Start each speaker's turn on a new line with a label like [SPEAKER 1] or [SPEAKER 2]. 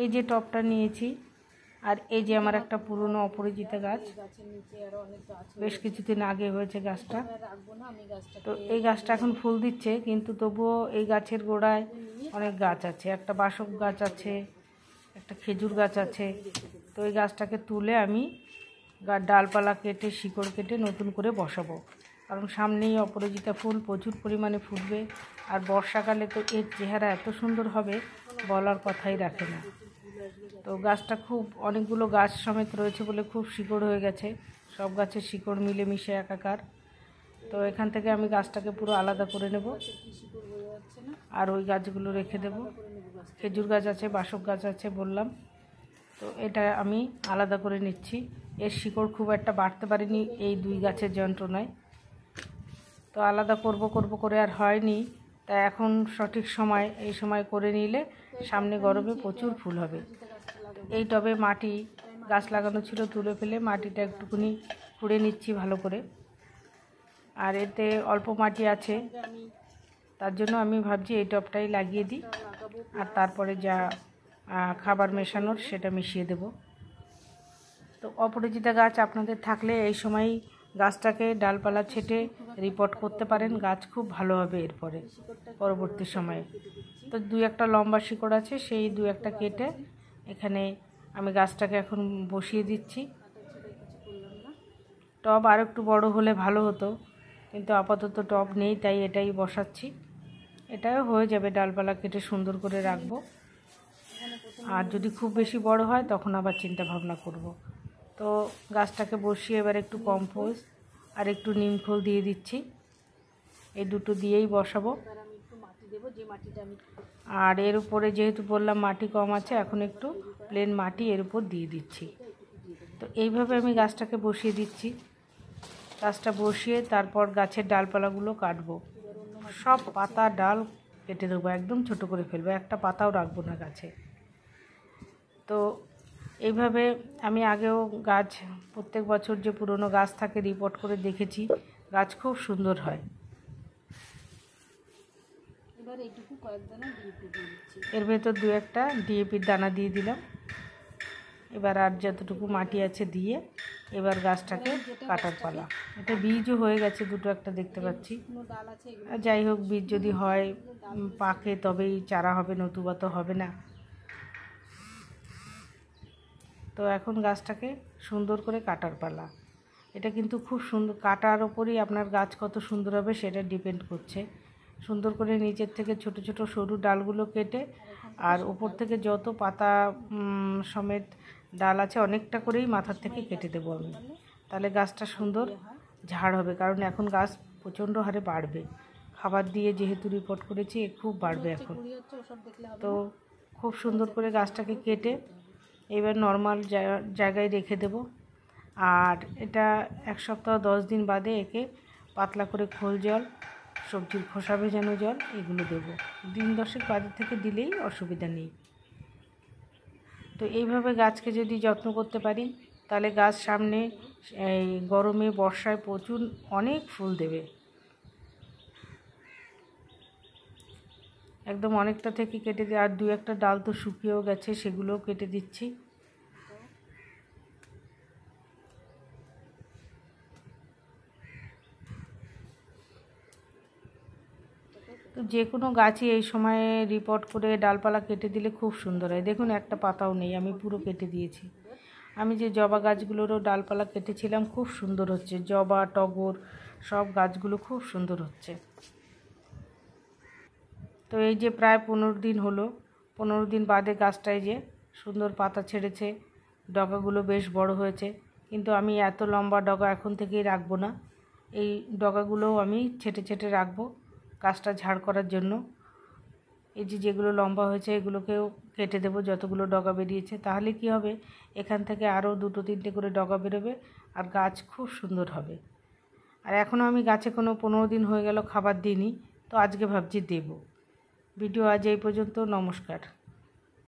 [SPEAKER 1] এই যে টবটা নিয়েছি, আর এই যে আমার একটা পুরনো অপরাজিতা গাছ, বেশ কিছুদিন আগে হয়েছে গাছটা। তো এই গাছটা এখন ফুল দিচ্ছে, কিন্তু তবুও এই গাছের গোড়ায় অনেক গাছ আছে। একটা বাসক গাছ আছে, একটা খেজুর গাছ আছে। তো এই গাছটাকে তুলে আমি ডালপালা কেটে শিকড় কেটে নতুন করে বসাবো, কারণ সামনেই অপরাজিতা ফুল প্রচুর পরিমাণে ফুটবে। আর বর্ষাকালে তো এর চেহারা এত সুন্দর হবে, বলার কথাই রাখে না। তো গাছটা খুব অনেকগুলো গাছ সমেত রয়েছে বলে খুব শিকড় হয়ে গেছে, সব গাছের শিকড় মিলেমিশে একাকার। তো এখান থেকে আমি গাছটাকে পুরো আলাদা করে নেব, আর ওই গাছগুলো রেখে দেব। খেজুর গাছ আছে, বাসক গাছ আছে বললাম, তো এটা আমি আলাদা করে নিচ্ছি। এর শিকড় খুব একটা বাড়তে পারেনি এই দুই গাছের যন্ত্রণায়। তো আলাদা করব করে আর হয়নি, তাই এখন সঠিক সময়, এই সময় করে নিলে সামনে গরমে প্রচুর ফুল হবে। এই টবে মাটি গাছ লাগানো ছিল, তুলে ফেলে মাটিটা একটুখানি খুঁড়ে নিচ্ছি ভালো করে। আর এতে অল্প মাটি আছে, তার জন্য আমি ভাবছি এই টবটাই লাগিয়ে দিই, আর তারপরে যা খাবার মেশানোর সেটা মিশিয়ে দেব। তো অপরাজিতা গাছ আপনাদের থাকলে এই সময় গাছটাকে ডালপালা ছেটে রিপোর্ট করতে পারেন, গাছ খুব ভালো হবে এরপরে পরবর্তী সময়ে। তো দুই একটা লম্বা শিকড় আছে, সেই দুই একটা কেটে এখানে আমি গাছটাকে এখন বসিয়ে দিচ্ছি। টব আর একটু বড় হলে ভালো হতো, কিন্তু আপাতত টব নেই, তাই এটাই বসাচ্ছি। এটাও হয়ে যাবে, ডালপালা কেটে সুন্দর করে রাখবো। আর যদি খুব বেশি বড় হয় তখন আবার চিন্তা ভাবনা করব। তো গাছটাকে বসিয়ে এবার একটু কম্পোস্ট আর একটু নিমখোল দিয়ে দিচ্ছি, এই দুটো দিয়েই বসাবো। আর এর উপরে যেহেতু বললাম মাটি কম আছে, এখন একটু প্লেন মাটি এর উপর দিয়ে দিচ্ছি। তো এইভাবে আমি গাছটাকে বসিয়ে দিচ্ছি। গাছটা বসিয়ে তারপর গাছের ডালপালাগুলো কাটবো, সব পাতা ডাল কেটে দেবো, একদম ছোট করে ফেলবো, একটা পাতাও রাখবো না গাছে। তো এইভাবে আমি আগেও গাছ প্রত্যেক বছর যে পুরনো গাছ থাকে রিপোর্ট করে দেখেছি, গাছ খুব সুন্দর হয়। এবার এইটুকু কয়েক দানা ডিএপি দিয়ে দিচ্ছি, এর ভেতর দু একটা ডিএপির দানা দিয়ে দিলাম। এবার আর যতটুকু মাটি আছে দিয়ে এবার গাছটাকে কাটার পালা। এটা বীজও হয়ে গেছে দুটো একটা দেখতে পাচ্ছি। যাই হোক, বীজ যদি হয় পাকে তবেই চারা হবে, নতুবা তো হবে না। তো এখন গাছটাকে সুন্দর করে কাটার পালা। এটা কিন্তু খুব সুন্দর, কাটার ওপরই আপনার গাছ কত সুন্দর হবে সেটা ডিপেন্ড করছে। সুন্দর করে নিচের থেকে ছোট ছোট সরু ডালগুলো কেটে, আর উপর থেকে যত পাতা সমেত ডাল আছে অনেকটা করেই মাথার থেকে কেটে দেবো আমি, তাহলে গাছটা সুন্দর ঝাড় হবে। কারণ এখন গাছ প্রচণ্ড হারে বাড়বে, খাবার দিয়ে যেহেতু রিপোর্ট করেছি খুব বাড়বে এখন। তো খুব সুন্দর করে গাছটাকে কেটে এবার নর্মাল জায়গায় রেখে দেব। আর এটা 1 সপ্তাহ 10 দিন বাদে একে পাতলা করে খোল জল, সবজির খোসা ভেজানো জল এগুলো দেবো। দিন 10 বাদে থেকে দিলেই অসুবিধা নেই। তো এইভাবে গাছকে যদি যত্ন করতে পারি, তাহলে গাছ সামনে এই গরমে বর্ষায় প্রচুর অনেক ফুল দেবে। একদম অনেকটা থেকে কেটে দিয়ে, আর দু একটা ডাল তো শুকিয়েও গেছে, সেগুলোও কেটে দিচ্ছি। তো যে কোনো গাছই এই সময়ে রিপোর্ট করে ডালপালা কেটে দিলে খুব সুন্দর হয়। দেখুন একটা পাতাও নেই, আমি পুরো কেটে দিয়েছি। আমি যে জবা গাছগুলোরও ডালপালা কেটেছিলাম, খুব সুন্দর হচ্ছে, জবা টগর সব গাছগুলো খুব সুন্দর হচ্ছে। তো এই যে প্রায় 15 দিন হলো, 15 দিন বাদে গাছটায় যে সুন্দর পাতা ছেড়েছে, ডগাগুলো বেশ বড় হয়েছে। কিন্তু আমি এত লম্বা ডগা এখন থেকেই রাখবো না, এই ডগাগুলোও আমি ছেটে ছেটে রাখবো গাছটা ঝাড় করার জন্য। এই যে যেগুলো লম্বা হয়েছে এগুলোকেও কেটে দেবো, যতগুলো ডগা বেরিয়েছে। তাহলে কি হবে, এখান থেকে আরও 2-3টে করে ডগা বেরোবে, আর গাছ খুব সুন্দর হবে। আর এখনও আমি গাছে কোনো 15 দিন হয়ে গেল খাবার দিইনি, তো আজকে ভাবছি দেব। ভিডিও আজ এই পর্যন্ত, নমস্কার।